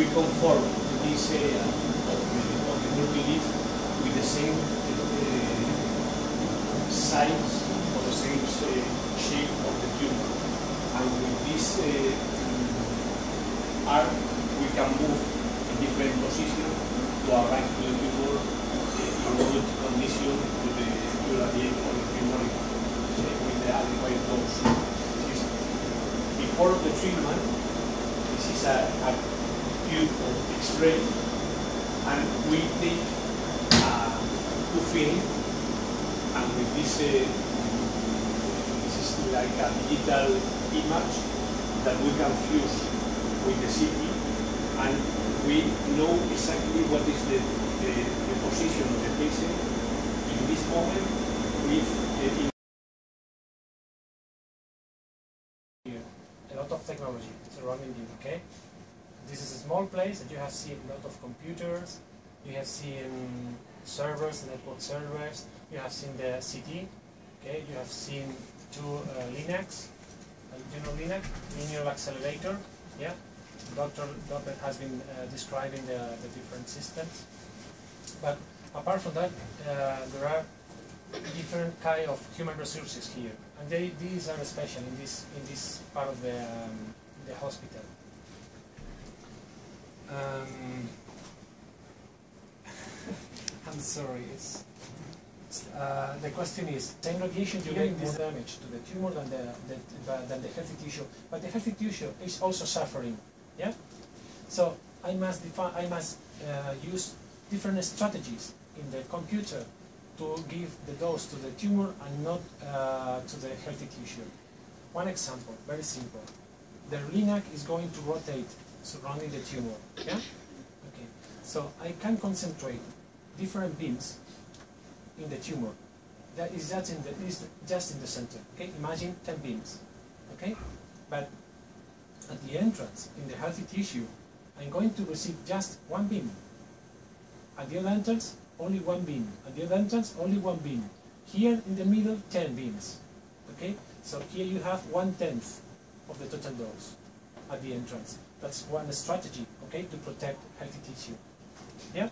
we conform this area of the Murphy leaf with the same size or the same shape of the tumor. And with this arc, we can move in different positions to arrive to the tumor in good condition to irradiate on the tumor with the adequate dose. Before the treatment, this is a tube of X-ray, and we take two film, and with this, this is like a digital image that we can fuse with the CT, and we know exactly what is the position of the patient in this moment with a lot of technology surrounding you, okay? This is a small place, and you have seen a lot of computers, you have seen servers, network servers, you have seen the CT, okay? You have seen two Linacs, you know Linac, linear accelerator, yeah? Dr. has been describing the different systems. But apart from that, there are different kind of human resources here, and these are special in this part of the hospital. I'm sorry. The question is: same radiation you get more damage to the tumor than the healthy tissue, but the healthy tissue is also suffering. Yeah. So I must use different strategies in the computer to give the dose to the tumor and not to the healthy tissue. One example, very simple. The Linac is going to rotate surrounding the tumor. Yeah? Okay. So I can concentrate different beams in the tumor. That is just in the center. Okay? Imagine 10 beams. Okay? But at the entrance, in the healthy tissue, I'm going to receive just one beam. At the other entrance, only one beam. At the other entrance, only one beam. Here in the middle, 10 beams. Okay? So here you have 1/10 of the total dose at the entrance. That's one strategy, okay, to protect healthy tissue. Yeah?